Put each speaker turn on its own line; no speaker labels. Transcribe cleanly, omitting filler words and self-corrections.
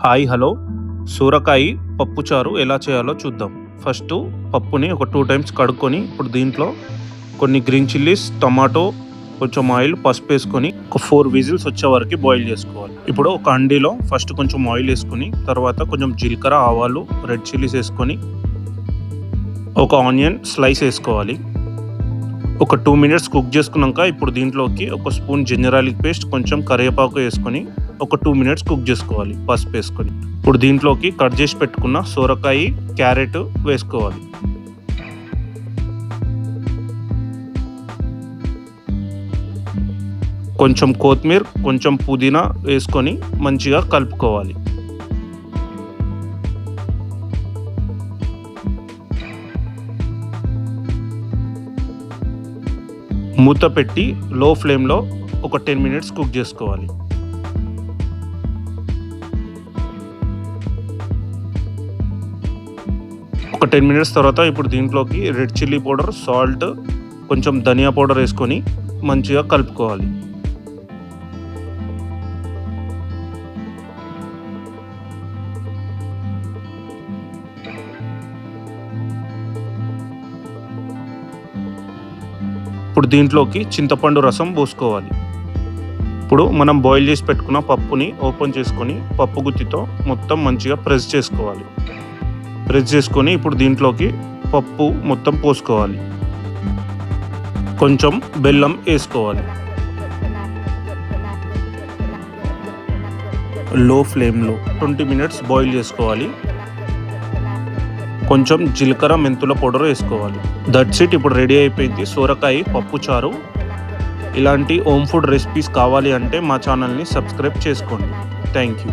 Hi hello సూరకాయ పప్పుచారు ఎలా చేయాలో చూద్దాం. ఫస్ట్ పప్పుని ఒక 2 టైమ్స్ కడుక్కొని ఇప్పుడు దీంట్లో కొన్ని గ్రీన్ చిల్లీస్, టమాటో, కొంచెం ఆయిల్, పసుపు వేసుకొని ఒక 4 విజిల్స్ వచ్చే వరకు బాయిల్ చేసుకోవాలి. ఇప్పుడు ఒక అండీలో ఫస్ట్ కొంచెం ఆయిల్ వేసుకొని తర్వాత కొంచెం జీలకర్ర, ఆవాలు, రెడ్ చిల్లీస్ వేసుకొని ఒక ఆనియన్ స్లైస్ వేసుకోవాలి. ఒక 2 మినిట్స్ కుక్ చేసుకున్నాక ఇప్పుడు దీంట్లోకి ఒక స్పూన్ జింజర్ గార్లిక్ పేస్ట్, కొంచెం కరివేపాకు వేసుకొని ఒక 2 మినిట్స్ కుక్ చేసుకోవాలి పసుపు వేసుకొని. ఇప్పుడు దీంట్లోకి కట్ చేసి పెట్టుకున్న సొరకాయ, క్యారెట్ వేసుకోవాలి. కొంచెం కొత్తిమీర, కొంచెం పుదీనా వేసుకొని మంచిగా కలుపుకోవాలి. మూత పెట్టి లో ఫ్లేమ్లో ఒక 10 మినిట్స్ కుక్ చేసుకోవాలి. ఒక 10 మినిట్స్ తర్వాత ఇప్పుడు దీంట్లోకి రెడ్ చిల్లీ పౌడర్, సాల్ట్, కొంచెం ధనియా పౌడర్ వేసుకొని మంచిగా కలుపుకోవాలి. ఇప్పుడు దీంట్లోకి చింతపండు రసం పోసుకోవాలి. ఇప్పుడు మనం బాయిల్ చేసి పెట్టుకున్న పప్పుని ఓపెన్ చేసుకొని పప్పు గుత్తితో మొత్తం మంచిగా ప్రెస్ చేసుకోవాలి. ప్రెస్ చేసుకొని ఇప్పుడు దీంట్లోకి పప్పు మొత్తం పోసుకోవాలి. కొంచెం బెల్లం వేసుకోవాలి. లో ఫ్లేమ్లో 20 మినిట్స్ బాయిల్ చేసుకోవాలి. కొంచెం జీలకర్ర, మెంతుల పౌడర్ వేసుకోవాలి. That's it. ఇప్పుడు రెడీ అయిపోయింది సొరకాయ పప్పు చారు. ఇలాంటి హోమ్ ఫుడ్ రెసిపీస్ కావాలి అంటే మా ఛానల్ని సబ్స్క్రైబ్ చేసుకోండి. Thank you.